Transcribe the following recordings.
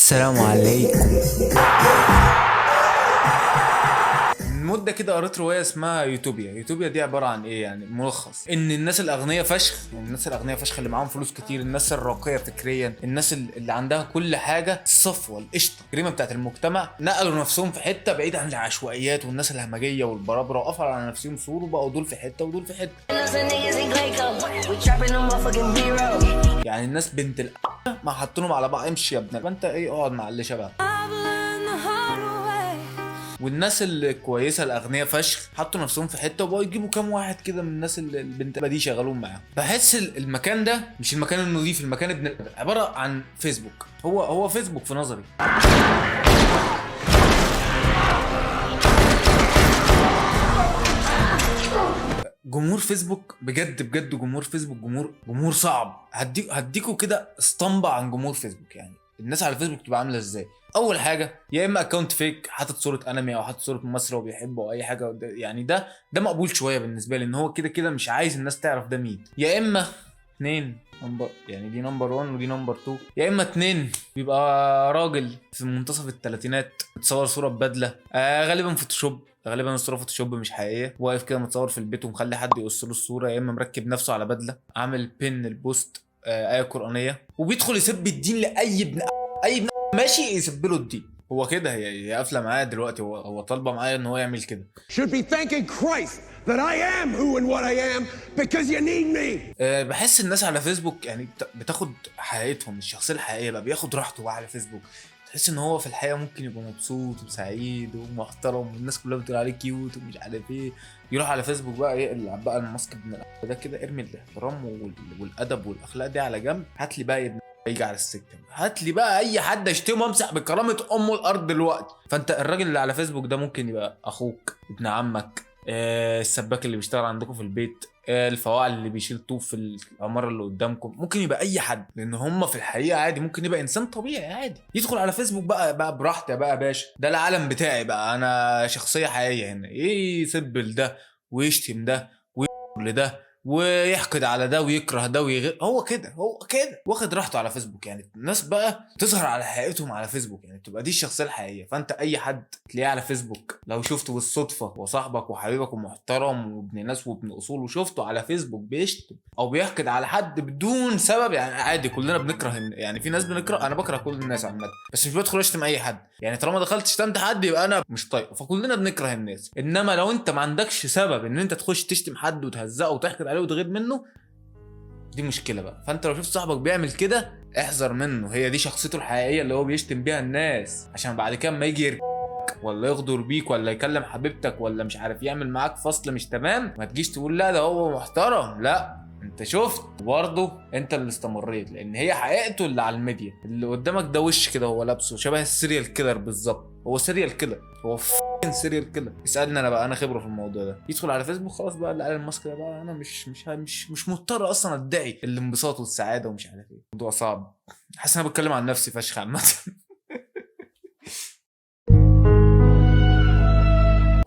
السلام عليكم. من مدة كده قريت رواية اسمها يوتوبيا. يوتوبيا دي عبارة عن ايه؟ يعني ملخص ان الناس الاغنياء فشخ، يعني الناس الاغنياء فشخ اللي معاهم فلوس كتير، الناس الراقية فكريا، الناس اللي عندها كل حاجة، الصفوة القشطة الكريمة بتاعت المجتمع، نقلوا نفسهم في حتة بعيد عن العشوائيات والناس الهمجية والبرابرة، وقفلوا على نفسهم سور وبقوا دول في حتة ودول في حتة. يعني الناس بنت ما حطينهم على بعض، امشي يا ابني فانت ايه، اقعد مع اللي شبهك. والناس الكويسه الاغنياء فشخ حطوا نفسهم في حته وبقوا يجيبوا كام واحد كده من الناس اللي البنت دي شغالون معاهم. بحس المكان ده مش المكان النظيف، المكان عباره عن فيسبوك. هو فيسبوك في نظري. جمهور فيسبوك بجد بجد، جمهور فيسبوك جمهور صعب. هديكوا كده اسطمبة عن جمهور فيسبوك. يعني الناس على فيسبوك تبقى عامله ازاي؟ اول حاجه، يا اما اكونت فيك حاطط صوره انمي او حاطط صوره ممثل هو بيحبه او اي حاجه، يعني ده مقبول شويه بالنسبه لي، ان هو كده كده مش عايز الناس تعرف ده مين. يا اما اتنين نمبر، يعني دي نمبر 1 ودي نمبر 2. يا اما اتنين بيبقى راجل في منتصف الثلاثينات متصور صوره ببدله، غالبا فوتوشوب، غالبا الصوره فوتوشوب مش حقيقيه، واقف كده متصور في البيت ومخلي حد يقص له الصوره، يا اما مركب نفسه على بدله، عامل بين البوست ايه قرانيه، وبيدخل يسب الدين لاي اي ابن ماشي يسب له الدين. هو كده، هي قافله معايا دلوقتي، هو طالبه معايا ان هو يعمل كده. should be thanking Christ that I am who and what I am because you need me. بحس الناس على فيسبوك يعني بتاخد حقيقتهم، الشخصيه الحقيقيه بقى بياخد راحته بقى على فيسبوك. تحس ان هو في الحقيقه ممكن يبقى مبسوط وسعيد ومحترم والناس كلها بتقول عليه كيوت ومش عارف ايه، يروح على فيسبوك بقى يقلع بقى الماسك ابن ده كده، ارمي الاحترام والادب والاخلاق دي على جنب، هات لي بقى يا ابن يجي على السكه، هات لي بقى اي حد اشتمه امسح بكرامه امه الارض دلوقتي. فانت الراجل اللي على فيسبوك ده ممكن يبقى اخوك، ابن عمك، السباك اللي بيشتغل عندكم في البيت، الفواعل اللي بيشيل طوب في العماره اللي قدامكم، ممكن يبقى اي حد، لان هم في الحقيقه عادي ممكن يبقى انسان طبيعي عادي يدخل على فيسبوك بقى براحتي بقى يا باشا، ده العالم بتاعي بقى، انا شخصيه حقيقيه هنا، ايه يسب لده ويشتم ده ويقول لده ويحقد على ده ويكره ده ويغير، هو كده واخد راحته على فيسبوك. يعني الناس بقى تظهر على حقيقتهم على فيسبوك، يعني تبقى دي الشخصيه الحقيقيه. فانت اي حد تلاقيه على فيسبوك لو شفته بالصدفه وصاحبك وحبيبك ومحترم وابن ناس وابن اصول، وشفته على فيسبوك بيشتم او بيحقد على حد بدون سبب، يعني عادي كلنا بنكره، يعني في ناس بنكره، انا بكره كل الناس عامه، بس مش بدخل اشتم اي حد. يعني طالما دخلت شتمت حد يبقى انا مش طايقه، فكلنا بنكره الناس. انما لو انت ما عندكش سبب ان انت تخش تشتم حد وتهزقه وتحقد عليه وتغير منه، دي مشكله بقى. فانت لو شفت صاحبك بيعمل كده احذر منه، هي دي شخصيته الحقيقيه اللي هو بيشتم بيها الناس، عشان بعد كده ما يجي ولا يغدر بيك ولا يكلم حبيبتك ولا مش عارف يعمل معاك فصل مش تمام، ما تجيش تقول لا ده هو محترم. لا، انت شفت برضه انت اللي استمريت، لان هي حقيقته اللي على الميديا، اللي قدامك ده وش كده هو لابسه شبه السيريال كيلر بالظبط. هو سيريال كيلر، هو سيريال كيلر. اسالني انا بقى، انا خبره في الموضوع ده. يدخل على فيسبوك خلاص بقى اللي على الماسك ده بقى، انا مش مضطر اصلا ادعي الانبساط والسعاده ومش عارف ايه. الموضوع صعب، حاسس انا بتكلم عن نفسي فشخ عامه.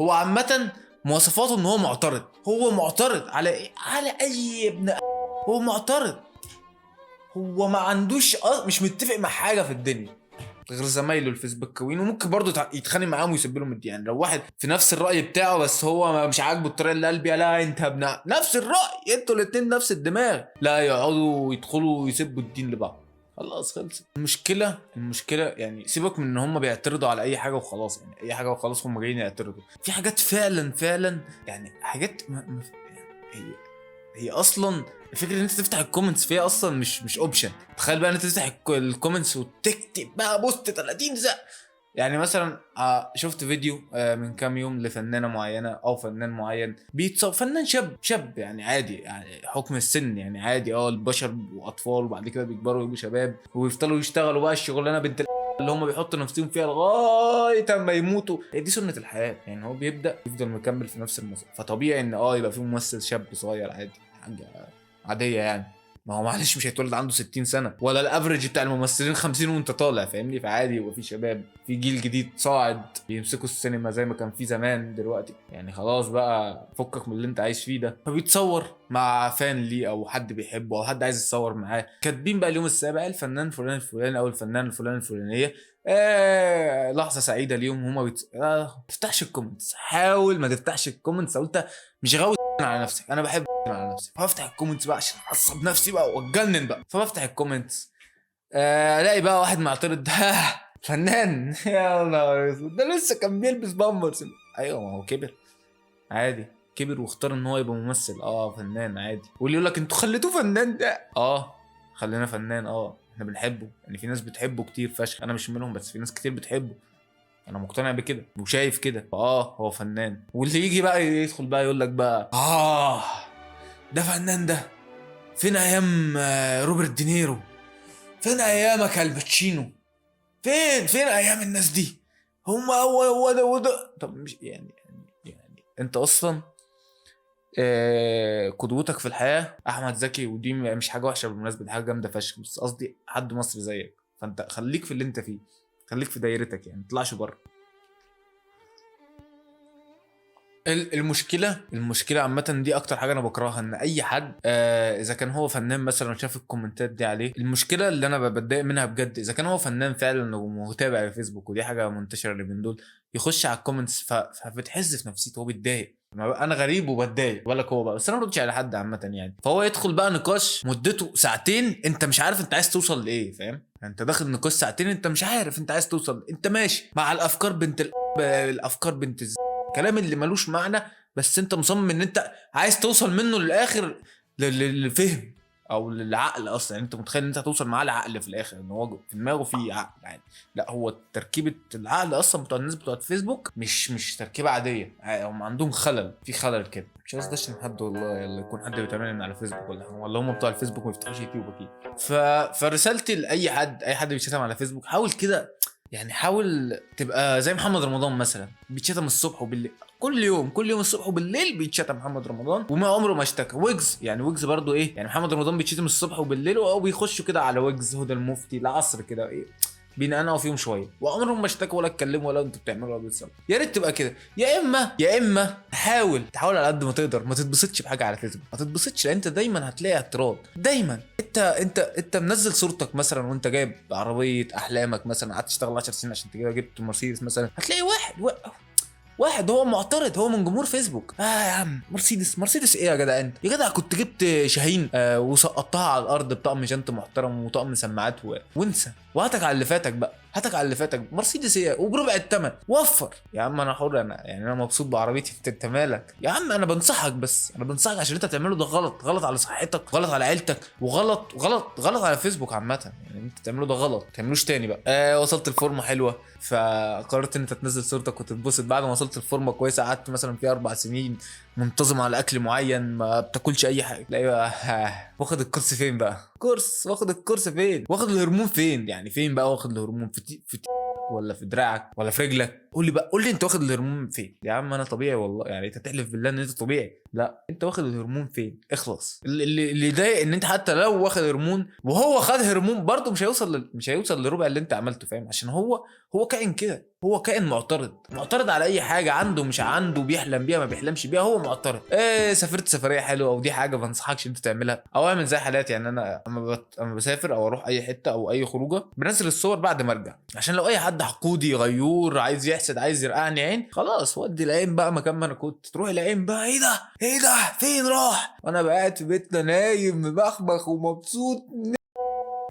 هو عامة مواصفاته ان هو معترض، هو معترض على ايه؟ على اي ابن هو معترض، هو ما عندوش مش متفق مع حاجة في الدنيا غير زمايله الفيسبوكاويين، وممكن برضه يتخانق معاهم ويسيب لهم الدين. يعني لو واحد في نفس الرأي بتاعه بس هو مش عاجبه الطريقة اللي قال بيها، لا انت ابن نفس الرأي، انتوا الاتنين نفس الدماغ، لا يقعدوا يدخلوا يسبوا الدين لبعض. خلاص خلص المشكله. يعني سيبك من ان هم بيعترضوا على اي حاجه وخلاص، يعني اي حاجه وخلاص هم جايين يعترضوا في حاجات فعلا، يعني حاجات هي هي اصلا الفكره ان انت تفتح الكومنتس فيها اصلا مش اوبشن. تخيل بقى ان انت تفتح الكومنتس وتكتب بقى بوست 30 زق. يعني مثلا شفت فيديو من كام يوم لفنانه معينه او فنان معين بيتصور، فنان شاب يعني عادي، يعني حكم السن يعني عادي، البشر واطفال وبعد كده بيكبروا ويبقوا شباب ويفضلوا يشتغلوا بقى الشغلانه بنت اللي هم بيحطوا نفسهم فيها لغايه اما يموتوا. دي سنه الحياه، يعني هو بيبدا يفضل مكمل في نفس المسار، فطبيعي ان يبقى في ممثل شاب صغير عادي، حاجه عاديه يعني. ما هو معلش مش هيتولد عنده 60 سنه، ولا الافريج بتاع الممثلين 50 وانت طالع، فاهمني؟ فعادي يبقى في شباب، في جيل جديد صاعد بيمسكوا السينما زي ما كان في زمان. دلوقتي يعني خلاص بقى، فكك من اللي انت عايش فيه ده. فبيتصور مع فان ليه او حد بيحبه او حد عايز يتصور معاه، كاتبين بقى اليوم السابع الفنان فلان الفلاني او الفنان الفلان الفلانيه لحظه سعيده اليوم. هما تفتحش الكومنتس، حاول ما تفتحش الكومنتس لو انت مش غاوي على نفسك. انا بحب على نفسي، فبفتح الكومنتس بقى عشان اعصب نفسي بقى واتجنن بقى. فبفتح الكومنتس الاقي بقى واحد معترض ده فنان يا نهار اسود، ده لسه كان بيلبس بامبرز. ايوه ما هو كبر عادي، كبر واختار ان هو يبقى ممثل، فنان عادي. واللي يقول لك انتوا خليتوه فنان ده، خلينا فنان، احنا بنحبه يعني. في ناس بتحبه كتير فشخ، انا مش منهم بس في ناس كتير بتحبه، انا مقتنع بكده وشايف كده. هو فنان. واللي يجي بقى يدخل بقى يقول لك بقى ده فنان، ده فين ايام روبرت دينيرو، فين ايامك الباتشينو، فين ايام الناس دي، هو ده وده. طب مش يعني انت اصلا قدوتك في الحياه احمد زكي، ودي مش حاجه وحشه بالمناسبه، دي حاجه جامده فشخ، بس قصدي حد مصري زيك. فانت خليك في اللي انت فيه، خليك في دايرتك يعني، ما تطلعش بره. المشكله عامه دي اكتر حاجه انا بكرهها، ان اي حد اذا كان هو فنان مثلا وشاف الكومنتات دي عليه. المشكله اللي انا بتضايق منها بجد، اذا كان هو فنان فعلا ومتابع على فيسبوك، ودي حاجه منتشره اللي من دول، يخش على الكومنتس فبتحس في نفسيته، هو بيتضايق. انا غريب وبتضايق بالك هو بقى، بس انا ما بردش على حد عامه يعني. فهو يدخل بقى نقاش مدته ساعتين، انت مش عارف انت عايز توصل لايه، فاهم؟ انت داخل نقاش ساعتين انت مش عارف انت عايز توصل، انت ماشي مع الافكار الافكار الكلام اللي ملوش معنى، بس انت مصمم ان انت عايز توصل منه للاخر للفهم او للعقل اصلا. يعني انت متخيل ان انت هتوصل معاه لعقل في الاخر، ان هو في دماغه فيه عقل يعني. لا، هو تركيبه العقل اصلا بتوع الناس بتوع فيسبوك مش تركيبه عاديه، هم عندهم في خلل كده. مش عايز ادشن حد والله، يلا يكون حد بيتابعني على فيسبوك ولا هم بتوع الفيسبوك ما يفتحوش يوتيوب اكيد. فرسالتي لاي حد بيشتم على فيسبوك، حاول كده يعني، حاول تبقى زي محمد رمضان مثلا، بيتشتم الصبح وبالليل، كل يوم الصبح وبالليل بيتشتم محمد رمضان وما عمره ما اشتكى. ويجز برضو يعني محمد رمضان بيتشتم الصبح وبالليل، او بيخشوا كده على ويجز هدى المفتي العصر كده بينقنقوا فيهم شويه، وعمرهم ما اشتكوا ولا اتكلموا ولا انتوا بتعملوا ولا بتسووا. يا ريت تبقى كده، يا اما تحاول على قد ما تقدر ما تتبسطش بحاجه على فيسبوك، ما تتبسطش، لان انت دايما هتلاقي اعتراض. دايما انت منزل صورتك مثلا وانت جايب عربيه احلامك مثلا، قعدت تشتغل 10 سنين عشان تجيبها، جبت مرسيدس مثلا، هتلاقي واحد هو معترض، هو من جمهور فيسبوك. يا عم مرسيدس ايه يا جدع؟ انت يا جدع كنت جبت شاهين وسقطتها على الارض بطقم جنط محترم وطقم سماعات وانسى، وهاتك على اللي فاتك بقى، مرسيدس ايه وبربع الثمن، وفر يا عم. انا حر، انا مبسوط بعربيتي، انت مالك يا عم؟ انا بنصحك عشان انت بتعمله ده غلط على صحتك، غلط على عيلتك، وغلط على فيسبوك عامه يعني. انت تعمله ده غلط، ما تعملوش تاني بقى. وصلت الفورمه حلوه، فقررت ان انت تنزل صورتك وتتبسط. بعد ما وصلت الفورمه كويسه، قعدت مثلا في 4 سنين منتظم على اكل معين، ما بتاكلش اي حاجه، لا بقى واخد الكورس فين بقى؟ واخد الكورس فين؟ واخد الهرمون فين يعني؟ فين بقى واخد الهرمون؟ في ولا في دراعك ولا في رجلك؟ قول لي انت واخد الهرمون فين يا عم؟ انا طبيعي والله يعني، انت تحلف بالله ان انت طبيعي؟ لا، انت واخد الهرمون فين؟ اخلص. اللي يضايق ان انت حتى لو واخد هرمون وهو خد هرمون برضه مش هيوصل لربع اللي انت عملته، فاهم؟ عشان هو كائن كده، هو كائن معترض على اي حاجه، عنده مش عنده، بيحلم بيها ما بيحلمش بيها، هو معترض. سافرت سفريه حلوه، ودي حاجه ما انصحكش انت تعملها او اعمل زي حالاتي يعني. انا اما بسافر او اروح اي حته او اي خروجه، بنزل الصور بعد ما ارجع، عشان لو اي حد حقودي غيور عايز يحسد عايز يرقعني عين، خلاص ودي العين بقى مكان ما انا كنت، تروح العين بقى ايه ده فين راح، وانا بقى قاعد في بيتنا نايم مبخبخ ومبسوط.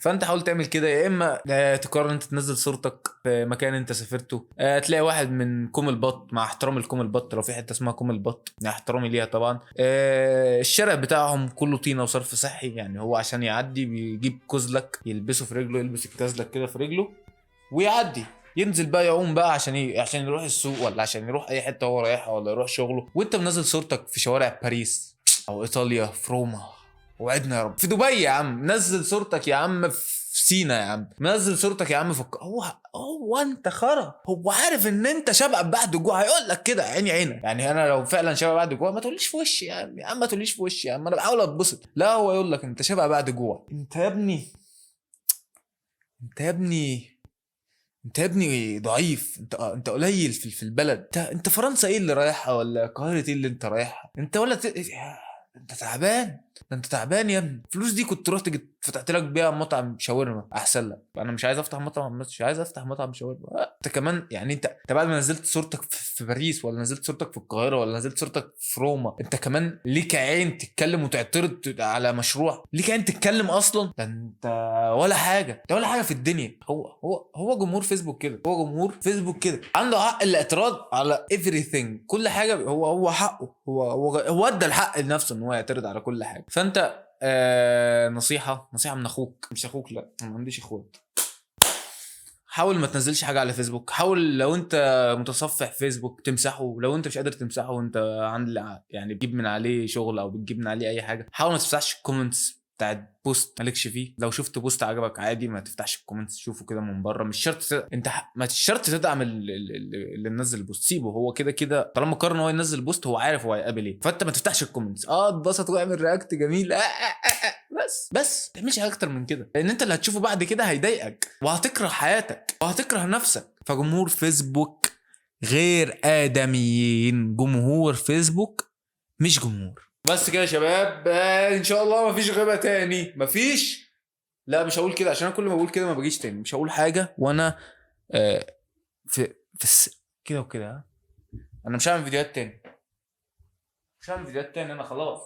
فانت حاول تعمل كده، يا اما تقرر انت تنزل صورتك في مكان انت سافرته، تلاقي واحد من كوم البط، مع احترام الكوم البط لو في حته اسمها كوم البط، مع احترامي ليها طبعا، الشارع بتاعهم كله طينه وصرف صحي يعني. هو عشان يعدي بيجيب كزلك يلبسه في رجله، يلبس الكزلك كده في رجله ويعدي، ينزل بقى يعوم بقى عشان يروح السوق، ولا عشان يروح اي حته هو رايحها، ولا يروح شغله. وانت منزل صورتك في شوارع باريس او ايطاليا، في روما، وعدنا يا رب في دبي يا عم، نزل صورتك يا عم في سينا يا عم، منزل صورتك يا عم هو انت خرا، هو عارف ان انت شبع بعد جوع، هيقول لك كده عيني عينك. يعني انا لو فعلا شبع بعد جوع ما تقوليش في وشي يا عم، ما تقوليش في وشي يا عم، انا بحاول اتبسط. لا هو يقول لك انت شبع بعد جوع. انت يا ابني انت يا ابني ضعيف، انت قليل في البلد. انت فرنسا ايه اللي رايحها، ولا القاهره ايه اللي انت رايحها؟ انت ولا انت تعبان، ده انت تعبان يا ابني. الفلوس دي كنت رحت فتحت لك بيها مطعم شاورما احسن لك. انا مش عايز افتح مطعم، مش عايز افتح مطعم شاورما. انت كمان يعني انت بعد ما نزلت صورتك في باريس، ولا نزلت صورتك في القاهره، ولا نزلت صورتك في روما، انت كمان ليك عين تتكلم وتعترض على مشروع؟ ليك عين تتكلم اصلا؟ ده انت ولا حاجه، ده ولا حاجه في الدنييه. هو جمهور فيسبوك كده، هو جمهور فيسبوك كده عنده حق الاعتراض على everything، كل حاجه. هو حقه، هو ادى الحق لنفسه ان هو يعترض على كل حاجه. فانت نصيحه من اخوك، مش اخوك، لا انا ما عنديش اخوات. حاول ما تنزلش حاجه على فيسبوك. حاول لو انت متصفح فيسبوك تمسحه، لو انت مش قادر تمسحه وانت يعني بتجيب من عليه شغل او بتجيب من عليه اي حاجه، حاول ما تفتحش الكومنتس بتاعت بوست مالكش فيه. لو شفت بوست عجبك عادي ما تفتحش الكومنتس، شوفه كده من بره. مش شرط انت مش شرط تدعم اللي منزل البوست، سيبه هو كده كده. طالما قرر ان هو ينزل بوست هو عارف هو هيقابل ايه، فانت ما تفتحش الكومنتس. اتبسط واعمل رياكت جميل بس ما تعملش اكتر من كده، لان انت اللي هتشوفه بعد كده هيضايقك وهتكره حياتك وهتكره نفسك. فجمهور فيسبوك غير ادميين، جمهور فيسبوك مش جمهور. بس كده يا شباب، ان شاء الله مفيش غيبه تاني، مفيش. لا مش هقول كده، عشان كل ما بقول كده ما بجيش تاني. مش هقول حاجه وانا في كده وكده. انا مش هعمل فيديوهات تاني، انا خلاص.